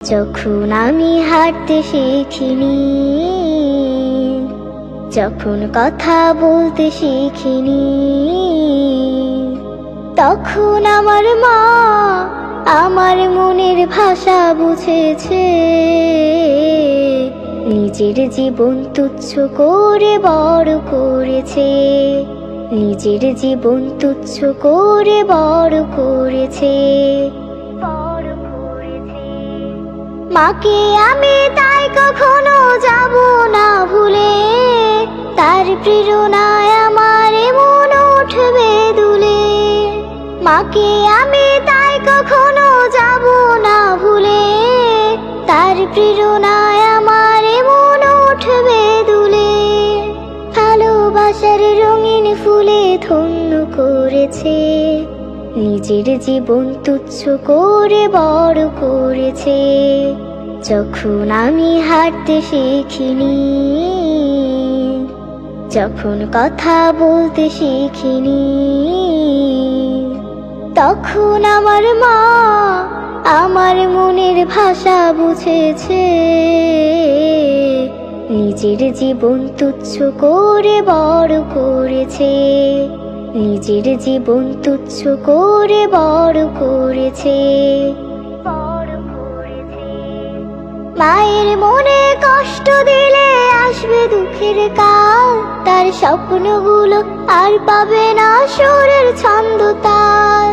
যখন আমি হাঁটতে শিখিনি, যখন কথা বলতে শিখিনি, তখন আমার মা আমার মনের ভাষা বুঝেছে। নিজের জীবন তুচ্ছ করে বড় করেছে, নিজের জীবন তুচ্ছ করে বড় করেছে। মাকে আমি তাই কখনো যাব না ভুলে, তার প্রেরণায় আমার মন উঠবে দুলে। মাকে আমি তাই কখনো যাব না ভুলে, তার প্রেরণায় আমার মন উঠবে দুলে। ভালোবাসার রঙিন ফুলে ধন্য করেছে, নিজের জীবন তুচ্ছ করে বড় করেছে। যখন আমি হাঁটতে শিখিনি, যখন কথা বলতে শিখিনি, তখন আমার মা আমার মনের ভাষা বুঝেছে। নিজের জীবন তুচ্ছ করে বড় করেছে, নিজের জীবন তুচ্ছ করে বড় করেছে। মায়ের মনে কষ্ট দিলে আসবে দুঃখের কাল, তার স্বপ্নগুলো আর পাবে না সুরের ছন্দ তাল।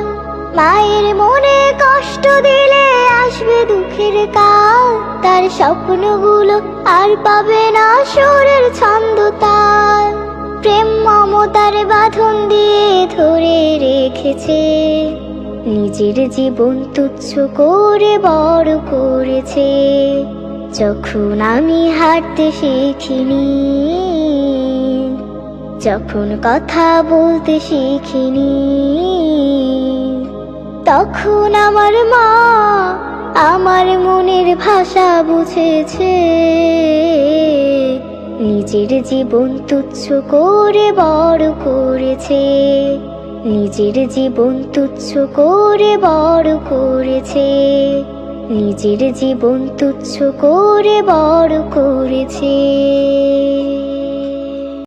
মায়ের মনে কষ্ট দিলে আসবে দুঃখের কাল, তার স্বপ্নগুলো আর পাবে না সুরের ছন্দ তাল। প্রেম মমতার বাঁধন দিয়ে ধরে রেখেছে, নিজের জীবন তুচ্ছ করে বড় করেছে। যখন আমি হাঁটতে শিখিনি, যখন কথা বলতে শিখিনি, তখন আমার মা আমার মনের ভাষা বুঝেছে। নিজের জীবন তুচ্ছ করে বড় করেছে, নিজের জীবন তুচ্ছ করে বড় করেছে, নিজের জীবন তুচ্ছ করে বড় করেছে।